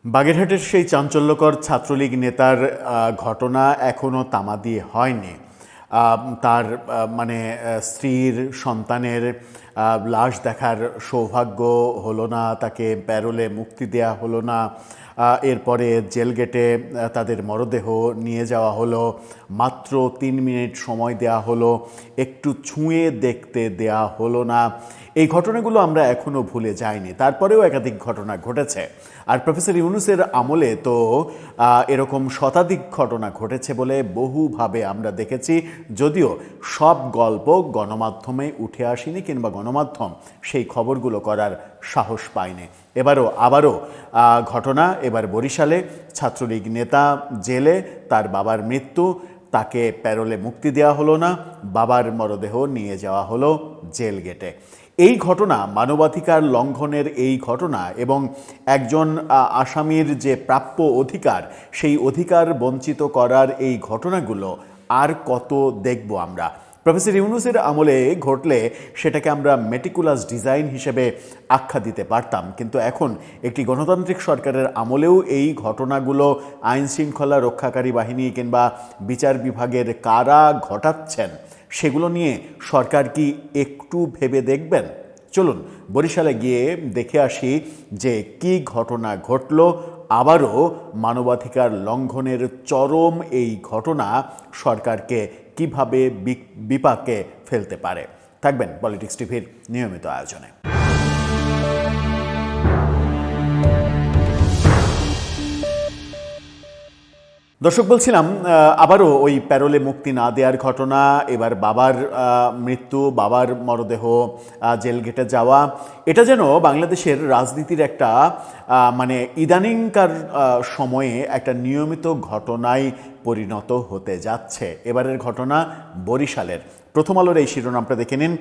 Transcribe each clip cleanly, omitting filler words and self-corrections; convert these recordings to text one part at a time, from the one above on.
বাগেরহাটের সেই চাঞ্চল্যকর ছাত্রলীগ নেতার ঘটনা এখনও তামাদি হয়নি। তার স্ত্রীর সন্তানের লাশ দেখার সৌভাগ্য হলো না, তাকে প্যারোলে মুক্তি দেয়া হলো না। এরপরে জেল গেটে তাদের মরদেহ নিয়ে যাওয়া হলো, মাত্র 3 মিনিট সময় দেয়া হলো, একটু ছুঁয়ে দেখতে দেয়া হলো না। এই ঘটনাগুলো আমরা এখনও ভুলে যাইনি। তারপরেও একাধিক ঘটনা ঘটেছে। আর প্রফেসর ইউনূসের আমলে তো এরকম শতাধিক ঘটনা ঘটেছে বলে বহুভাবে আমরা দেখেছি, যদিও সব গল্প গণমাধ্যমে উঠে আসেনি কিংবা গণমাধ্যম সেই খবরগুলো করার সাহস পায়নি। আবারও ঘটনা, এবার বরিশালে ছাত্রলীগ নেতা জেলে, তার বাবার মৃত্যু, তাকে প্যারোলে মুক্তি দেওয়া হলো না, বাবার মরদেহ নিয়ে যাওয়া হলো জেল গেটে। এই ঘটনা, মানবাধিকার লঙ্ঘনের এই ঘটনা এবং একজন আসামির যে প্রাপ্য অধিকার, সেই অধিকার বঞ্চিত করার এই ঘটনাগুলো আর কত দেখব আমরা? প্রফেসর ইউনূসের আমলে ঘটলে সেটাকে আমরা মেটিকুলাস ডিজাইন হিসেবে আখ্যা দিতে পারতাম, কিন্তু এখন একটি গণতান্ত্রিক সরকারের আমলেও এই ঘটনাগুলো আইন শৃঙ্খলা রক্ষাকারী বাহিনী কিংবা বিচার বিভাগের কারা ঘটাচ্ছেন, সেগুলো নিয়ে সরকার কি একটু ভেবে দেখবেন? চলুন বরিশালে গিয়ে দেখে আসি যে কি ঘটনা ঘটল। আবারও মানবাধিকার লঙ্ঘনের চরম এই ঘটনা সরকারকে কিভাবে বিপাকে ফেলতে পারে। থাকবেন পলিটিক্স টিভির নিয়মিত আয়োজনে। দর্শক, বলছিলাম আবারও ওই প্যারোলে মুক্তি না দেওয়ার ঘটনা, এবার বাবার মৃত্যু, বাবার মরদেহ জেল গেটে যাওয়া, এটা যেন বাংলাদেশের রাজনীতির একটা ইদানিংকার সময়ে একটা নিয়মিত ঘটনায় পরিণত হতে যাচ্ছে। এবারের ঘটনা বরিশালের। প্রথম আলোর এই শিরোনামটা দেখে নিন।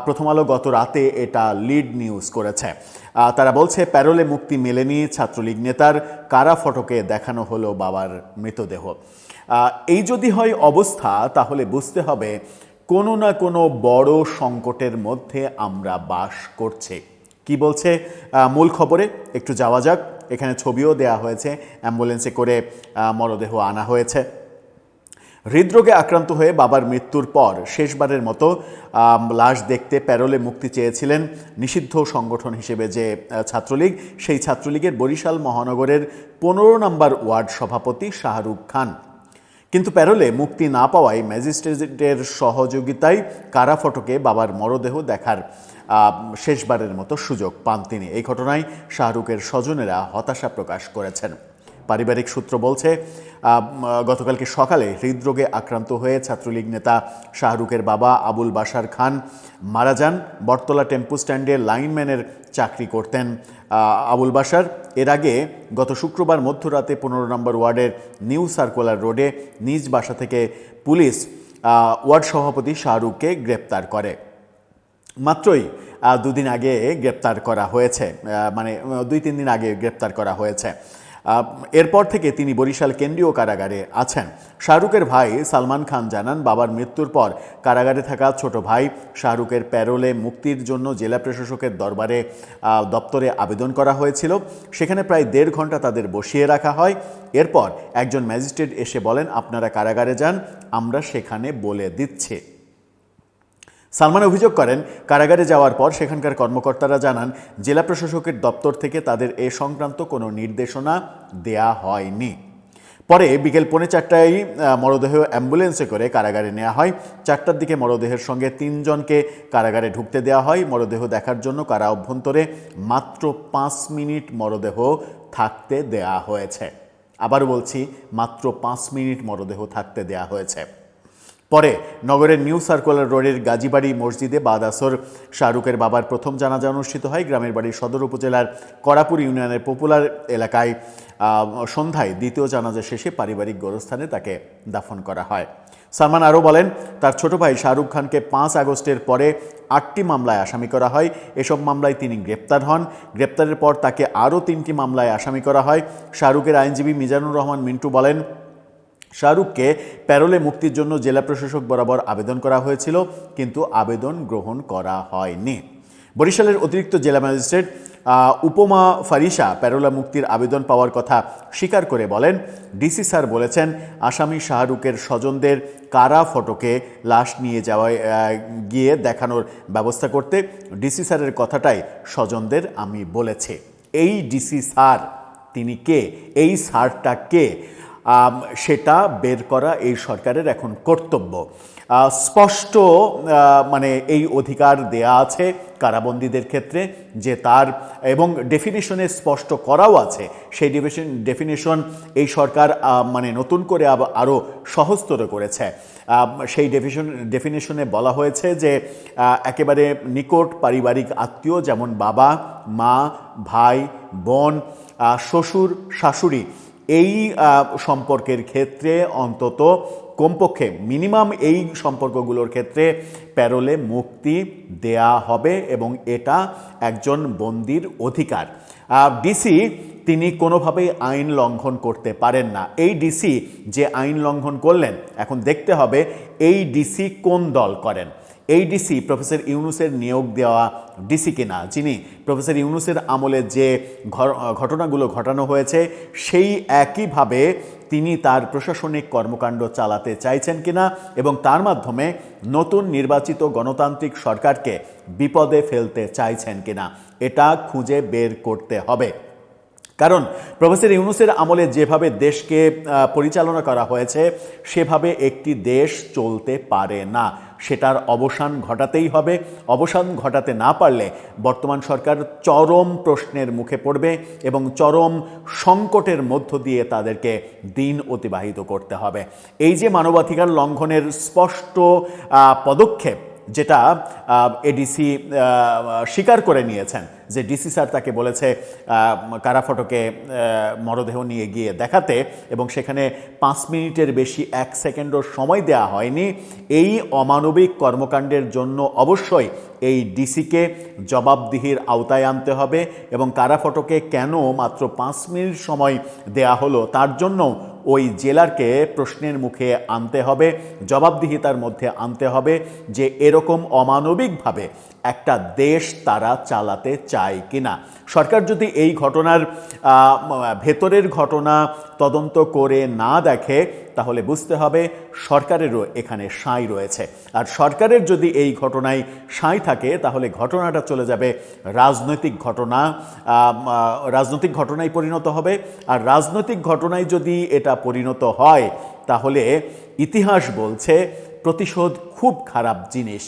প্রথম আলো গত রাতে এটা লিড নিউজ করেছে। তারা বলছে, প্যারোলে মুক্তি মেলেনি ছাত্রলীগ নেতার, কারা ফটকে দেখানো হলো বাবার মৃতদেহ। এই যদি হয় অবস্থা, তাহলে বুঝতে হবে কোনো না কোনো বড় সংকটের মধ্যে আমরা বাস করছি। কি বলছে মূল খবরে একটু যাওয়া যাক। এখানে ছবিও দেয়া হয়েছে, অ্যাম্বুলেন্সে করে মরদেহ আনা হয়েছে। হৃদরোগে আক্রান্ত হয়ে বাবার মৃত্যুর পর শেষবারের মতো লাশ দেখতে প্যারোলে মুক্তি চেয়েছিলেন নিষিদ্ধ সংগঠন হিসেবে যে ছাত্রলীগ, সেই ছাত্রলীগের বরিশাল মহানগরের 15 নম্বর ওয়ার্ড সভাপতি শাহরুখ খান। কিন্তু প্যারোলে মুক্তি না পাওয়ায় ম্যাজিস্ট্রেটের সহযোগিতায় কারা ফটকে বাবার মরদেহ দেখার শেষবারের মতো সুযোগ পান তিনি। এই ঘটনায় শাহরুখের স্বজনেরা হতাশা প্রকাশ করেছেন। পারিবারিক সূত্র বলছে, গতকালকে সকালে হৃদরোগে আক্রান্ত হয়ে ছাত্রলীগ নেতা শাহরুখের বাবা আবুল বাশার খান মারা যান। বটতলা টেম্পু স্ট্যান্ডে লাইনম্যানের চাকরি করতেন আবুল বাশার। এর আগে গত শুক্রবার মধ্যরাতে 15 নম্বর ওয়ার্ডের নিউ সার্কুলার রোডে নিজ বাসা থেকে পুলিশ ওয়ার্ড সভাপতি শাহরুখকে গ্রেপ্তার করে। মাত্রই 2 দিন আগে গ্রেপ্তার করা হয়েছে, 2-3 দিন আগে গ্রেপ্তার করা হয়েছে। এরপর থেকে তিনি বরিশাল কেন্দ্রীয় কারাগারে আছেন। শাহরুখের ভাই সালমান খান জানান, বাবার মৃত্যুর পর কারাগারে থাকা ছোট ভাই শাহরুখের প্যারোলে মুক্তির জন্য জেলা প্রশাসকের দপ্তরে আবেদন করা হয়েছিল। সেখানে প্রায় 1.5 ঘন্টা তাদের বসিয়ে রাখা হয়। এরপর একজন ম্যাজিস্ট্রেট এসে বলেন, আপনারা কারাগারে যান, আমরা সেখানে বলে দিচ্ছি। সালমান অভিযোগ করেন, কারাগারে যাওয়ার পর সেখানকার কর্মকর্তারা জানান, জেলা প্রশাসকের দপ্তর থেকে তাদের এ সংক্রান্ত কোনো নির্দেশনা দেয়া হয়নি। পরে বিকেল 4:30টায় মরদেহ অ্যাম্বুলেন্সে করে কারাগারে নেওয়া হয়। 4টার দিকে মরদেহের সঙ্গে 3 জনকে কারাগারে ঢুকতে দেওয়া হয়। মরদেহ দেখার জন্য কারা অভ্যন্তরে মাত্র 5 মিনিট মরদেহ থাকতে দেয়া হয়েছে। আবার বলছি, মাত্র 5 মিনিট মরদেহ থাকতে দেয়া হয়েছে। পরে নগরের নিউ সার্কুলার রোডের গাজীবাড়ি মসজিদে বাদ আসর শাহরুখের বাবার প্রথম জানাজা অনুষ্ঠিত হয়। গ্রামের বাড়ি সদর উপজেলার করাপুর ইউনিয়নের পপুলার এলাকায় সন্ধ্যায় দ্বিতীয় জানাজা শেষে পারিবারিক গোরস্থানে তাকে দাফন করা হয়। সালমান আরও বলেন, তার ছোট ভাই শাহরুখ খানকে 5 আগস্টের পরে 8টি মামলায় আসামি করা হয়। এসব মামলায় তিনি গ্রেপ্তার হন। গ্রেপ্তারের পর তাকে আরও 3টি মামলায় আসামি করা হয়। শাহরুখের আইনজীবী মিজানুর রহমান মিন্টু বলেন, শাহরুখকে প্যারোলে মুক্তির জন্য জেলা প্রশাসক বরাবর আবেদন করা হয়েছিল, কিন্তু আবেদন গ্রহণ করা হয়নি। বরিশালের অতিরিক্ত জেলা ম্যাজিস্ট্রেট উপমা ফারিসা প্যারোলা মুক্তির আবেদন পাওয়ার কথা স্বীকার করে বলেন, ডিসি স্যার বলেছেন আসামি শাহরুখের স্বজনদের কারা ফটকে লাশ নিয়ে যাওয়ায় গিয়ে দেখানোর ব্যবস্থা করতে ডিসি স্যারের কথাটাই স্বজনদের আমি বলেছি। এই ডিসি স্যার তিনি কে, এই স্যারটা কে, সেটা বের করা এই সরকারের এখন কর্তব্য। স্পষ্ট মানে এই অধিকার দেয়া আছে কারাবন্দীদের ক্ষেত্রে যে তার, এবং ডেফিনিশনে স্পষ্ট করাও আছে। সেই ডেফিনিশন এই সরকার মানে নতুন করে আরও সহজতর করেছে। সেই ডেফিনিশনে বলা হয়েছে যে একেবারে নিকট পারিবারিক আত্মীয়, যেমন বাবা, মা, ভাই, বোন, শ্বশুর, শাশুড়ি, এই সম্পর্কের ক্ষেত্রে অন্তত কমপক্ষে মিনিমাম এই সম্পর্কগুলোর ক্ষেত্রে প্যারোলে মুক্তি দেয়া হবে এবং এটা একজন বন্দির অধিকার। ডিসি তিনি কোনোভাবেই আইন লঙ্ঘন করতে পারেন না। এই ডিসি যে আইন লঙ্ঘন করলেন, এখন দেখতে হবে এই ডিসি কোন দল করেন। এই ডিসি প্রফেসর ইউনূসের নিয়োগ দেওয়া ডিসি কিনা, যিনি প্রফেসর ইউনূসের আমলে যে ঘটনাগুলো ঘটানো হয়েছে সেই একইভাবে তিনি তার প্রশাসনিক কর্মকাণ্ড চালাতে চাইছেন কিনা এবং তার মাধ্যমে নতুন নির্বাচিত গণতান্ত্রিক সরকারকে বিপদে ফেলতে চাইছেন কিনা, এটা খুঁজে বের করতে হবে। কারণ প্রফেসর ইউনূসের আমলে যেভাবে দেশকে পরিচালনা করা হয়েছে সেভাবে একটি দেশ চলতে পারে না, সেটার অবসান ঘটাতেই হবে। অবসান ঘটাতে না পারলে বর্তমান সরকার চরম প্রশ্নের মুখে পড়বে এবং চরম সংকটের মধ্য দিয়ে তাদেরকে দিন অতিবাহিত করতে হবে। এই যে মানবাধিকার লঙ্ঘনের স্পষ্ট পদক্ষেপ, যেটা এডিসি স্বীকার করে নিয়েছেন, যে ডিসি স্যার তাকে বলেছে কারা ফটকে মরদেহ নিয়ে গিয়ে দেখাতে এবং সেখানে 5 মিনিটের বেশি 1 সেকেন্ডও সময় দেওয়া হয়নি। এই অমানবিক কর্মকাণ্ডের জন্য অবশ্যই এই ডিসিকে জবাবদিহির আওতায় আনতে হবে এবং কারা ফটকে কেন মাত্র 5 মিনিট সময় দেয়া হলো তার জন্য ওই জেলারকে প্রশ্নের মুখে আনতে হবে, জবাবদিহিতার মধ্যে আনতে হবে যে এরকম অমানবিকভাবে একটা দেশ তারা চালাতে চায় কিনা। সরকার যদি এই ঘটনার ভেতরের ঘটনা তদন্ত করে না দেখে তাহলে বুঝতে হবে সরকারেরও এখানে সাঁই রয়েছে। আর সরকারের যদি এই ঘটনায় সাঁই থাকে তাহলে ঘটনাটা চলে যাবে রাজনৈতিক ঘটনায় পরিণত হবে। আর রাজনৈতিক ঘটনায় যদি এটা পরিণত হয় তাহলে ইতিহাস বলছে প্রতিশোধ খুব খারাপ জিনিস।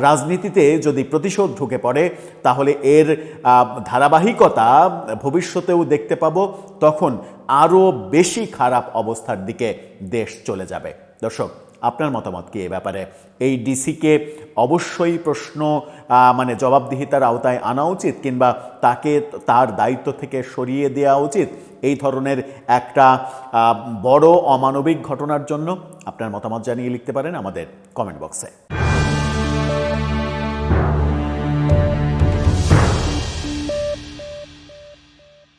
রাজনীতিতে যদি প্রতিশোধ ঢুকে পড়ে তাহলে এর ধারাবাহিকতা ভবিষ্যতেও দেখতে পাবো, তখন আরও বেশি খারাপ অবস্থার দিকে দেশ চলে যাবে। দর্শক, আপনার মতামত কি এ ব্যাপারে? এই ডিসিকে অবশ্যই মানে জবাবদিহিতার আওতায় আনা উচিত কিংবা তাকে তার দায়িত্ব থেকে সরিয়ে দেওয়া উচিত এই ধরনের একটা বড় অমানবিক ঘটনার জন্য? আপনার মতামত জানিয়ে লিখতে পারেন আমাদের কমেন্ট বক্সে।